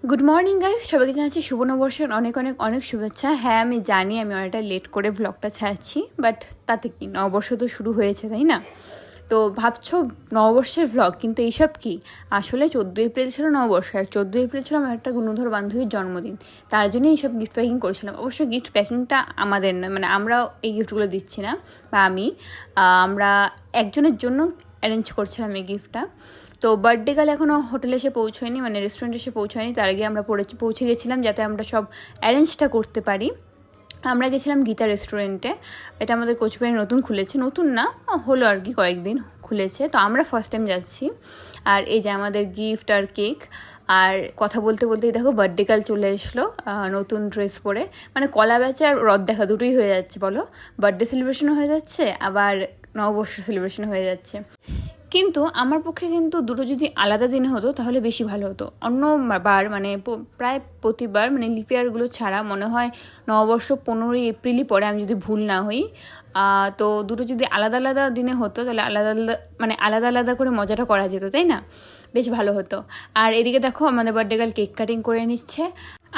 Good morning guys, সবাইকে জানাচ্ছি শুভ নববর্ষের অনেক অনেক অনেক শুভেচ্ছা। হ্যাঁ, আমি জানি আমি অনেকটা লেট করে ব্লগটা ছাড়ছি, বাট তাতে কি, নববর্ষ তো শুরু হয়েছে, তাই না? তো ভাবছো নববর্ষের ভ্লগ, কিন্তু এইসব কি, আসলে 14 এপ্রিল ছিল নববর্ষ, আর 14 এপ্রিল ছিল আমার একটা গুণধর বান্ধবীর জন্মদিন। তার জন্যই এইসব গিফট প্যাকিং করেছিলাম। অবশ্য গিফট প্যাকিংটা আমাদের না, মানে আমরা এই গিফটগুলো দিচ্ছি না, বা আমরা একজনের জন্য অ্যারেঞ্জ করছিলাম এই গিফটটা। তো বার্থডে গার্ল এখনও হোটেলে এসে পৌঁছয়নি, মানে রেস্টুরেন্টে এসে পৌঁছয়নি। তার আগে আমরা পৌঁছে গেছিলাম যাতে আমরা সব অ্যারেঞ্জটা করতে পারি। আমরা গেছিলাম গীতা রেস্টুরেন্টে। এটা আমাদের কোচবিহারে নতুন খুলেছে, নতুন না হলো আর কি, কয়েকদিন খুলেছে। তো আমরা ফার্স্ট টাইম যাচ্ছি। আর এই যে আমাদের গিফট আর কেক। আর কথা বলতে বলতেই দেখো বার্থডে গার্ল চলে এসলো নতুন ড্রেস পরে। মানে কলা বেচা আর রথ দেখা দুটোই হয়ে যাচ্ছে, বলো। বার্থডে সেলিব্রেশনও হয়ে যাচ্ছে, আবার নববর্ষ সেলিব্রেশন হয়ে যাচ্ছে। কিন্তু আমার পক্ষে কিন্তু দুটো যদি আলাদা দিনে হতো তাহলে বেশি ভালো হতো। অন্যবার মানে প্রায় প্রতিবার মানে লিপ ইয়ারগুলো ছাড়া মনে হয় নববর্ষ 15ই এপ্রিলই পরে, আমি যদি ভুল না হই। তো দুটো যদি আলাদা আলাদা দিনে হতো তাহলে আলাদা আলাদা করে মজাটা করা যেত, তাই না? বেশ ভালো হতো। আর এদিকে দেখো আমাদের বার্থডে গার্ল কেক কাটিং করে নিচ্ছে।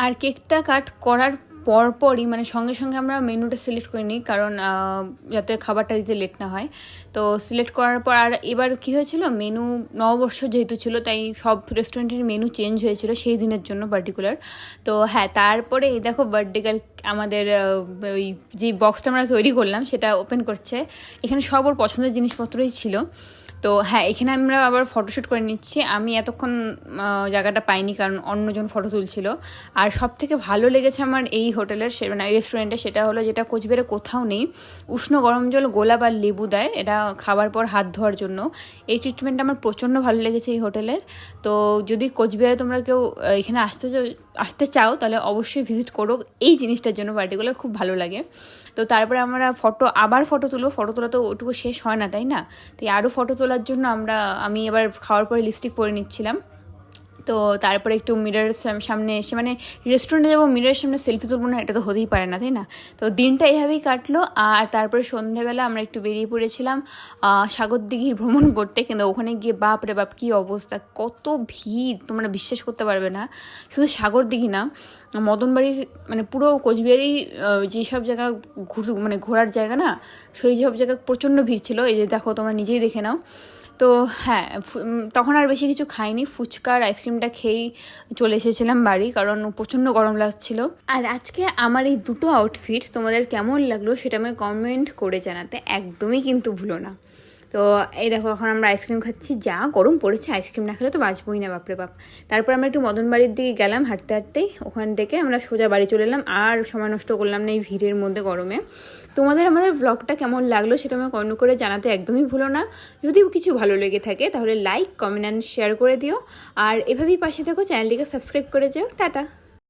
আর কেকটা কাট করার পরপরই মানে সঙ্গে সঙ্গে আমরা মেনুটা সিলেক্ট করে নিই, কারণ যাতে খাবারটা দিতে লেট না হয়। তো সিলেক্ট করার পর আর এবার কী হয়েছিল, মেনু নববর্ষ যেহেতু ছিল তাই সব রেস্টুরেন্টের মেনু চেঞ্জ হয়েছিল সেই দিনের জন্য পার্টিকুলার। তো হ্যাঁ, তারপরে এই দেখো বার্থডে গার্ল আমাদের ওই যে বক্সটা আমরা তৈরি করলাম সেটা ওপেন করছে। এখানে সব ওর পছন্দের জিনিসপত্রই ছিল। তো হ্যাঁ, এখানে আমরা আবার ফটোশ্যুট করে নিচ্ছি। আমি এতক্ষণ জায়গাটা পাইনি, কারণ অন্যজন ফটো তুলছিল। আর সব থেকে ভালো লেগেছে আমার এই হোটেলের মানে রেস্টুরেন্টে, সেটা হলো যেটা কোচবিহারে কোথাও নেই, উষ্ণ গরম জল গোলাপ আর লেবু দেয় এটা খাবার পর হাত ধোয়ার জন্য। এই ট্রিটমেন্টটা আমার প্রচণ্ড ভালো লেগেছে এই হোটেলের। তো যদি কোচবিহারে তোমরা কেউ এখানে আসতে চাও তাহলে অবশ্যই ভিজিট করো, এই জিনিসটার জন্য পার্টিকুলার খুব ভালো লাগে। তো তারপরে আমরা আবার ফটো তুলবো। ফটো তোলা তো ওটুকু শেষ হয় না, তাই না? তাই আরও ফটো তোলার জন্য আমি এবার খাওয়ার পরে লিপস্টিক পরে নিচ্ছিলাম। তো তারপরে একটু মিররের সামনে এসে, মানে রেস্টুরেন্টে যাবো মিররের সামনে সেলফি তুলবো না, এটা তো হতেই পারে না, তাই না? তো দিনটা এইভাবেই কাটলো। আর তারপরে সন্ধ্যেবেলা আমরা একটু বেরিয়ে পড়েছিলাম সাগরদিঘি ভ্রমণ করতে। কিন্তু ওখানে গিয়ে বাপ রে বাপ কী অবস্থা, কত ভিড় তোমরা বিশ্বাস করতে পারবে না। শুধু সাগরদিঘি না, মদনবাড়ির মানে পুরো কোচবিহারেই যেসব জায়গা ঘোরার জায়গা না, সেই সব জায়গায় প্রচণ্ড ভিড় ছিল। এই যে দেখো, তোমরা নিজেই দেখে নাও। তো হ্যাঁ, তখন আর বেশি কিছু খাইনি, ফুচকা আর আইসক্রিমটা খেয়েই চলে এসেছিলাম বাড়ি, কারণ প্রচণ্ড গরম লাগছিল। আর আজকে আমার এই দুটো আউটফিট তোমাদের কেমন লাগলো সেটা আমি কমেন্ট করে জানাতে একদমই কিন্তু ভুলো না। তো এই দেখো, এখন আমরা আইসক্রিম খাচ্ছি। যা গরম পড়েছে, আইসক্রিম না খেলে তো বাঁচবই না, বাপরে বাপ। তারপর আমরা একটু মদনবাড়ির দিকে গেলাম হাঁটতে হাঁটতেই, ওখান থেকে আমরা সোজা বাড়ি চলে এলাম। আর সময় নষ্ট করলাম না এই ভিড়ের মধ্যে গরমে। তোমাদের আমাদের ব্লগটা কেমন লাগলো সেটা আমি কমেন্ট করে জানাতে একদমই ভুলো না। যদি কিছু ভালো লেগে থাকে তাহলে লাইক, কমেন্ট অ্যান্ড শেয়ার করে দিও। আর এভাবেই পাশে থেকো, চ্যানেলটিকে সাবস্ক্রাইব করে যেও। টাটা।